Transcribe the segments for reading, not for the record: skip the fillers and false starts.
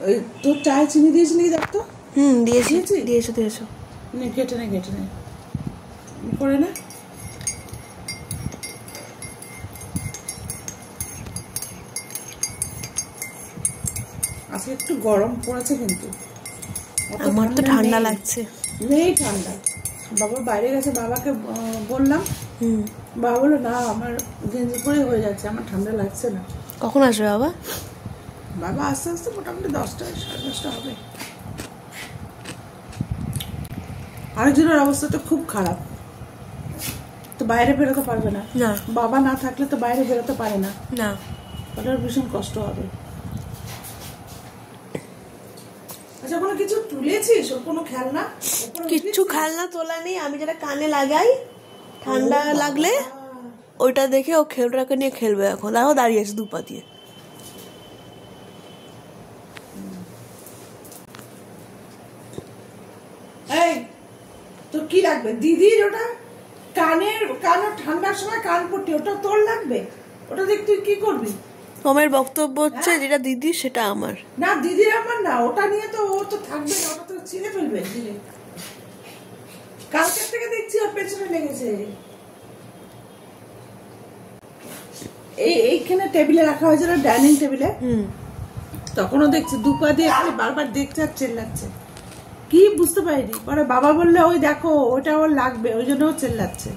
ওই তোর চায় চিনি দিয়েছি নাকি দেখ তো। দিয়েছি দিয়েছো নে ঘেটে নে করে না। আজকে একটু গরম পড়েছে কিন্তু আমার তো ঠান্ডা লাগছে। নেই ঠান্ডা, বাবা বাইরে গেছে, বাবাকে বললাম, বাবা বললো না আমার গেঞ্জি পরে হয়ে যাচ্ছে, আমার ঠান্ডা লাগছে না। কখন আসবে বাবা? বাবা আস্তে আস্তে মোটামুটি 10টা 10:30 হবে। আরেকজনের অবস্থা তো খুব খারাপ, তো বাইরে বেরোতে পারবে না। বাবা না থাকলে তো বাইরে বেরোতে পারে না, ওটার ভীষণ কষ্ট হবে। আচ্ছা কোনো কিছু তুলেছিস? ওর কোনো খেলনা? কিচ্ছু খেলনা তোলা নেই, আমি যেটা কানে লাগাই ঠান্ডা লাগলে ওইটা দেখে ও খেলটাকে নিয়ে খেলবে। এখন দেখো দাঁড়িয়ে আছে দুপা দিয়ে। এই তোর কি লাগবে? দিদির ওটা কানের ঠান্ডার সময় কান পট্টি, ওটা তোর লাগবে? ওটা দেখ তুই কি করবি? আমার বক্তব্য হচ্ছে যেটা দিদি সেটা আমার না, দিদির আমার না, ওটা নিয়ে তো ও তো থাকবে না, ওটা তো ছিঁড়ে ফেলবে দিলে। কালকের থেকে দেখছি ওর পেছনে লেগেছে। এইখানে টেবিলে রাখা হয়েছিল, ডাইনিং টেবিলে, তখনও দেখছি দুপা দিয়ে বারবার দেখছে আর চেল্লাচ্ছে। কি বুঝতে পারিনি, পরে বাবা বললে ওই দেখো ওটা ওর লাগবে, ওই জন্য ও চেল্লাচ্ছে।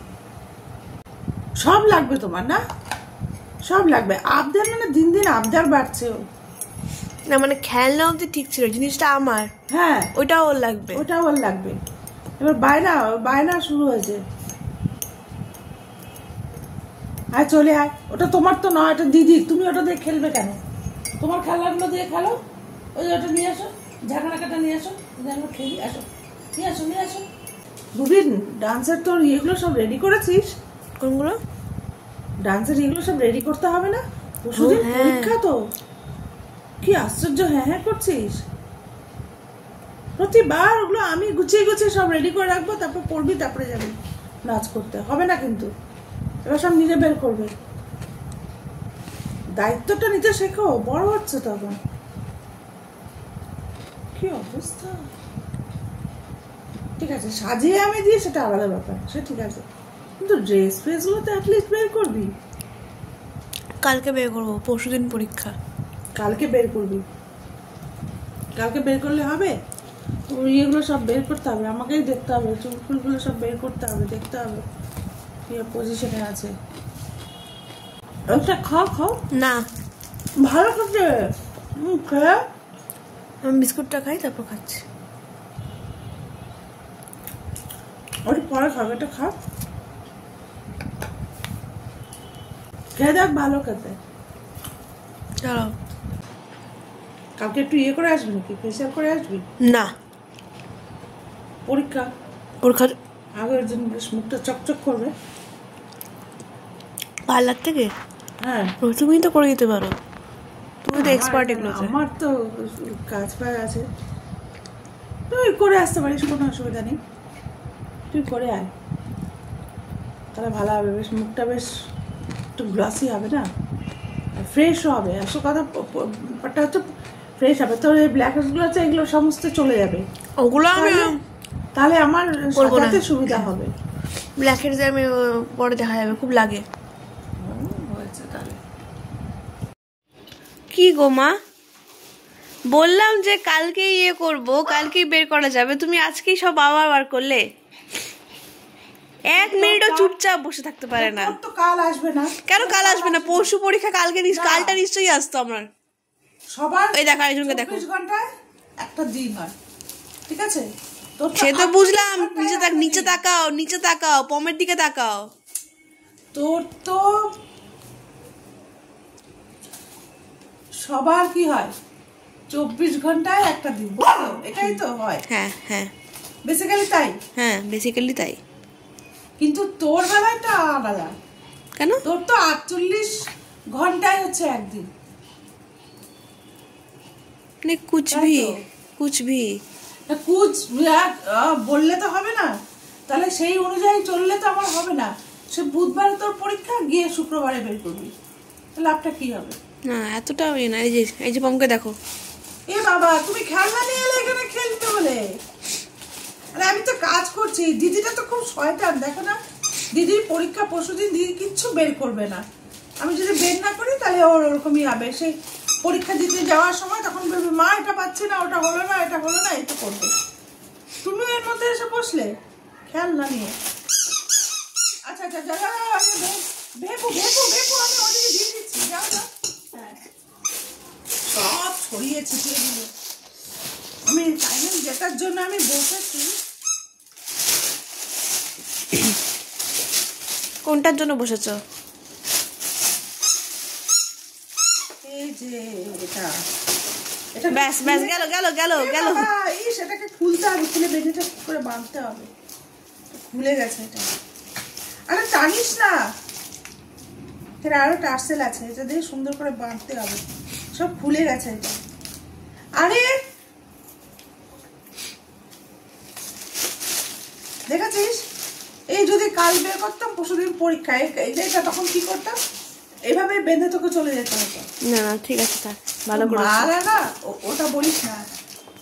সব লাগবে তোমার না? সব লাগবে। আবদার মানে দিন দিন আবদার বাড়ছে ও। না মানে খেলনা অবধি ঠিক ছিল, জিনিসটা আমার। হ্যাঁ ওটা ওর লাগবে, ওটা ওর লাগবে। এবার বায়না শুরু হয়েছে। আয় চলে আয়, ওটা তোমার তো নয়, এটা দিদি, তুমি ওটা দিয়ে খেলবে কেন? তোমার খেলনাগুলো দিয়ে খেলো। ওই ওটা নিয়ে আসো, ঝাঁকড়া কাটা নিয়ে আসো, আমরা খেলি। আসো নিয়ে আসো। দুদিন ডান্সের তোর ইয়েগুলো সব রেডি করেছিস? কোনগুলো? ডান্সের এগুলো সব রেডি করতে হবে না? পরশুদিন পরীক্ষা তো। কি আশ্চর্য হ্যাঁ করছিস। প্রতিবার ওগুলো আমি গুছিয়ে সব রেডি করে রাখবো, তারপর পড়বি, তারপরে যাবি নাচ করতে। হবে না কিন্তু, এবার সব নিজে বের করবে। দায়িত্বটা নিতে শেখো, বড় হচ্ছে তখন। কি অবস্থা। ঠিক আছে সাজিয়ে আমি দিই সেটা আলাদা ব্যাপার, সে ঠিক আছে, কিন্তু ড্রেস ফ্রেস গুলো তো অ্যাটলিস্ট বের করবি। কালকে বের করবো, পরশুদিন পরীক্ষা। কালকে বের করবি? কালকে বের করলে হবে? ইয়েগুলো সব বের করতে হবে, আমাকেই দেখতে হবে, চুল ফুলগুলো সব বের করতে হবে, দেখতে হবে কি পজিশনে আছে। ওটা খাও না ভালো করছে। খেয়ে আমি বিস্কুটটা খাই, তারপর খাচ্ছি। ওটা পরে খাবে, এটা খা, খেয়ে দেখ ভালো খেতে। চলো কালকে একটু ইয়ে করে আসবি নাকি, ফেসিয়াল করে আসবি? না, পরীক্ষা আগের দিন মুখটা চকচক করবে। পার্লার থেকে? হ্যাঁ তুমি তো করে দিতে পারো, তুমি তো এক্সপার্ট এগুলো। আমার তো কাজ পায় আছে, তুই করে আসতে পারিস, কোনো অসুবিধা নেই, তুই করে আয়, তাহলে ভালো হবে। বেশ মুখটা বেশ একটু গ্লসি হবে না, ফ্রেশও হবে। আসল কথাটা হচ্ছে ফ্রেশ হবে। তোর এই ব্ল্যাক হেডসগুলো আছে, এগুলো সমস্ত চলে যাবে। ওগুলো আমি তাহলে আমার সাজাতে সুবিধা হবে। ব্ল্যাক হেডস আমি পরে দেখা যাবে, খুব লাগে। হয়েছে তাহলে। কি গো মা, বললাম যে কালকে ইয়ে করবো, কালকেই বের করা যাবে, তুমি আজকেই সব আবার বার করলে। 1 মিনিটও চুপচাপ বসে থাকতে পারে না। তো কাল আসবে না কেন কাল আসবে না? পরশু পরীক্ষা, কালটা নিশ্চয়ই আসতো আমার। সবার এই দেখো আরেকজনকে দেখো, 24 ঘন্টায় একটা দিন হয়, ঠিক আছে? সে তো বুঝলাম। নিচে তাকাও, পমের দিকে তাকাও। তোর তো সবার কি হয়, 24 ঘন্টায় একটা দিন, এটাই তো হয়। হ্যাঁ বেসিক্যালি তাই। হ্যাঁ বেসিক্যালি তাই, কিন্তু তোর বেলাটা আলাদা। কেন? তোর তো 48 ঘন্টায় হচ্ছে একদিন। কুছ ভি বললে তো হবে না, তাহলে সেই অনুযায়ী চললে তো আমার হবে না। সে বুধবারে তোর পরীক্ষা, গিয়ে শুক্রবারে বের করবি, লাভটা কি হবে? না এতটা না। এই যে পমকে দেখো, এ বাবা, তুমি খেলনা নিয়ে এলে এখানে খেলতে বলে? আরে আমি তো কাজ করছি। দিদিটা তো খুব শয়তান, দেখো না। দিদির পরীক্ষা পরশুদিন, দিদি কিচ্ছু বের করবে না। আমি যদি বের না করি তাহলে ওর ওরকমই হবে। সেই পরীক্ষা দিতে যাওয়ার সময় তখন বলবে, মা এটা পাচ্ছি না, ওটা হলো না, এটা হলো না, এটা করবে। তুমি এর মধ্যে এসে বসলে খেলনা নিয়ে। আচ্ছা আচ্ছা, ভেপু ভেপু ভেপু, আমি ওদিকে দিয়ে দিচ্ছি, যাও যাও। হ্যাঁ, সব ছড়িয়ে ছিটিয়ে দিল। আমি টাইমিং জেতার জন্য আমি বসেছি। কোনটার জন্য বসেছো? এই যে এটা ব্যাস ব্যাস, গেল গেল গেল গেল। এই সেটাকে খুলতে হবে, খুলে বেনিটা করে বাঁধতে হবে। খুলে গেছে এটা। আরে টানিস না, এর আরো টার্সেল আছে, এটা দিয়ে সুন্দর করে বাঁধতে হবে। সব খুলে গেছে এটা। আরে দেখেছিস, এই যদি কাল বের করতাম পরশুদিন পরীক্ষায়, এটা তখন কি করতাম, এইভাবে বেঁধে তোকে চলে যেতে হতো। না না, ঠিক আছে, থাক, ভালো করে। মারা না, ওটা বলিস না।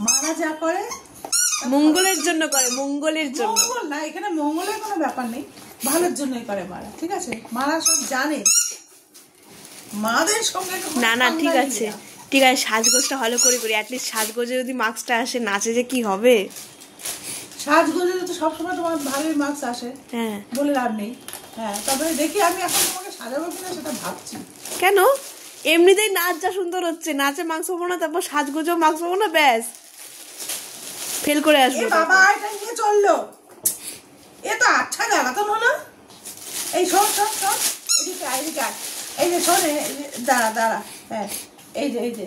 মারা যা করে মঙ্গলের জন্য করে, মঙ্গলের জন্য। মঙ্গল না, এখানে মঙ্গলের কোনো ব্যাপার নেই, ভালোর জন্যই করে মারা। ঠিক আছে, মারা সব জানে। মাদের সঙ্গে না না, ঠিক আছে ঠিক আছে, সাজগোজটা ভালো করে করি। অ্যাটলিস্ট সাজগোজে যদি মার্কসটা আসে, নাচে যে কি হবে। সাজগোজে তো সবসময় তোমার ভালোই মার্কস আসে, হ্যাঁ, বলে লাভ নেই। হ্যাঁ, তবে দেখি আমি এখন তোমাকে সাজাবো কিনা সেটা ভাবছি। কেন? এমনিতেই নাচ যা সুন্দর হচ্ছে, নাচে মার্কস পাবো না, তারপর সাজগোজেও মার্কস পাবো না, ব্যাস ফেল করে আসবো। বাবা, এটা নিয়ে চললো, এ তো আচ্ছা জ্বালাতন হলো। এই শোন শোন শোন, এদিকে এদিকে, এই যে শোন, দাঁড়া দাঁড়া, হ্যাঁ, এই যে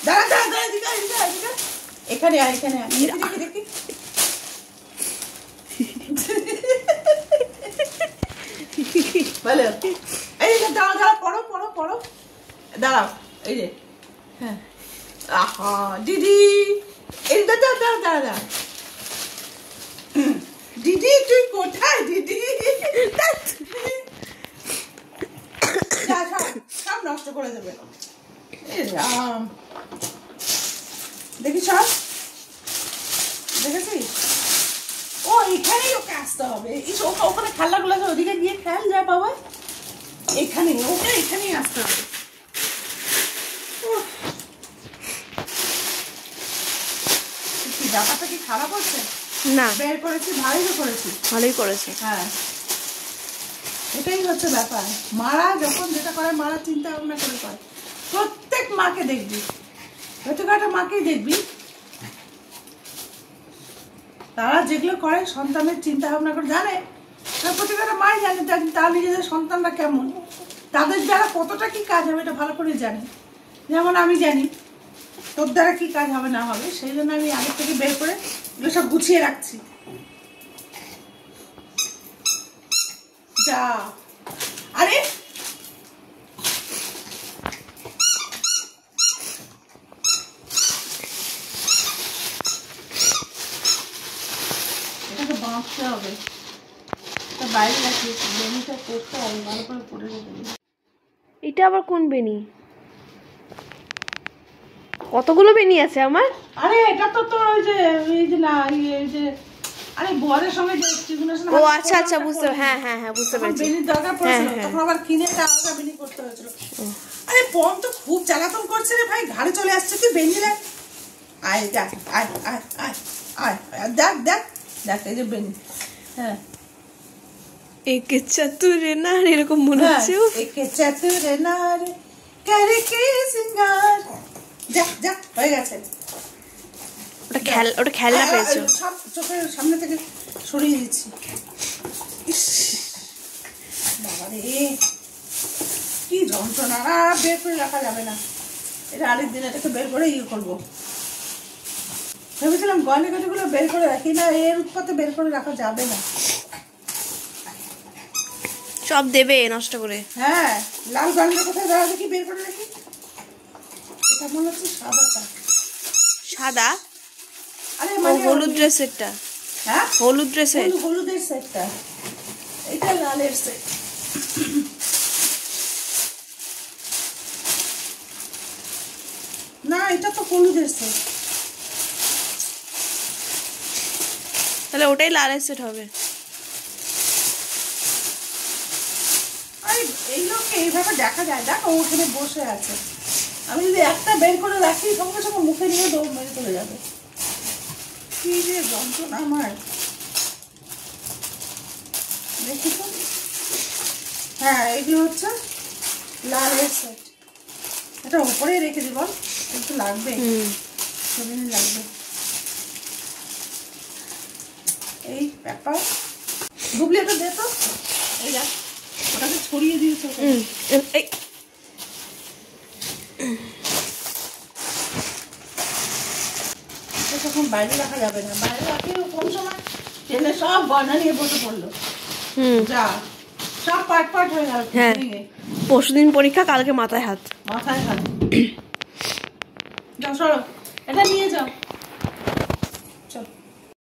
দাঁড়া দাঁড়া দাঁড়া, এদিকে এদিকে এদিকে, এখানে আয়, এখানে আয়, দেখি দেখি। বলো, এই যে দাঁড়া দাঁড়া, পড়ো পড়ো পড়ো, দাঁড়াও, এই যে, হ্যাঁ, আহা দিদি, এই দাঁড়া দাঁড়া দাঁড়া দাঁড়া, দিদি তুই কোথায় দিদি? সব নষ্ট করে দেবে। দেখি সব দেখেছিস? ও এখানেই ওকে আসতে হবে। ওখানে খেলনাগুলো আছে, ওদিকে গিয়ে খেল যা বাবা। এখানে ওকে এখানেই আসতে হবে। কি ব্যাপারটা কি খারাপ হচ্ছে? না, বের করেছি, ভালোই করেছি, ভালোই করেছে। হ্যাঁ, এটাই হচ্ছে ব্যাপার। মারা যখন যেটা করে, মারা চিন্তা ভাবনা করে করে। প্রত্যেক মাকে দেখবি, প্রত্যেকটা মাকেই দেখবি, তারা যেগুলো করে সন্তানের চিন্তা ভাবনা করে জানে। প্রত্যেকটা মাই জানে তার নিজেদের সন্তানরা কেমন, তাদের দ্বারা কতটা কি কাজ হবে এটা ভালো করে জানে। যেমন আমি জানি তোর দ্বারা কি কাজ হবে না হবে, সেই জন্য আমি আগে থেকে বের করে এগুলো সব গুছিয়ে রাখছি। যা, আরে এটাকে বাঁধতে হবে, বাইরে রাখিয়েছি, বেনিটা করতে হবে, ভালো করে পড়ে রেখে দিই। এটা আবার কোন বেনি? কতগুলো বেনি আছে আমার? আরে এটা তো তোর ওই যে না, এই যে, আরে বরের সঙ্গে যে স্টিগুনেশন। ও আচ্ছা আচ্ছা, বুঝতে, হ্যাঁ হ্যাঁ হ্যাঁ, বুঝতে পেরেছি। বেনির দরকার পড়েছিল, তখন আবার কিনে আলাদা বেনি করতে হয়েছিল। আরে পম তো খুব জ্বালাতন করছে রে ভাই, ঘাড়ে চলে আসছে, তুই বেনি রে। আয় দেখ, আয় আয় আয় আয়, দেখ দেখ দেখ, এই যে বেনি। হ্যাঁ, একে চাতুরে না, এরকম মনে হচ্ছে। একে চাতুরে না রে করে কে সিঙ্গার। যা যা, হয়ে গেছে। ওটা খেলনা পেয়েছো? সব চোখের সামনে থেকে সরিয়ে দিচ্ছি। বাবা রে, কি যন্ত্রণা, বের করে রাখা যাবে না। এটা আরেকদিন এটাকে বের করে ইয়ে করবো। ভেবেছিলাম গয়না গাটিগুলো বের করে রাখি, না এর উৎপাতে বের করে রাখা যাবে না। সব দেবে নষ্ট করে। হ্যাঁ, লাল গয়নাটা কোথায় দাঁড়া দেখি, বের করে রাখি। এটা মনে হচ্ছে সাদাটা। সাদা? আরে মানে হলুদ ড্রেসেরটা? হ্যাঁ, হলুদ ড্রেসের, হলুদের সেটটা, এটা লালের সেট। না এটা তো হলুদ এসছে। তাহলে ওটাই লাল সেট হবে। এই লোককে এইভাবে দেখা যায়, দেখো ওখানে বসে আছে, আমি যদি একটা বের করে রাখি সঙ্গে সঙ্গে মুখে নিয়ে দৌড় মেরে চলে যাবে। কি যে যন্ত্রণা আমার, দেখি তো। হ্যাঁ এগুলো হচ্ছে লাল সেট, এটা উপরেই রেখে দিব, একটু লাগবে, সেদিনই লাগবে। এই ব্যাপার ডুবলি এটা দে তো, এই দেখ ওটাকে ছড়িয়ে দিয়েছে। এই তখন বাইরে রাখা যাবে না, বাইরে রাখলে কোন সময় ছেলে সব গয়না নিয়ে বসে পড়লো, যা সব পাট পাট হয়ে গেল। হ্যাঁ পরশুদিন পরীক্ষা, কালকে মাথায় হাত। মাথায় হাত। যাও সরো, এটা নিয়ে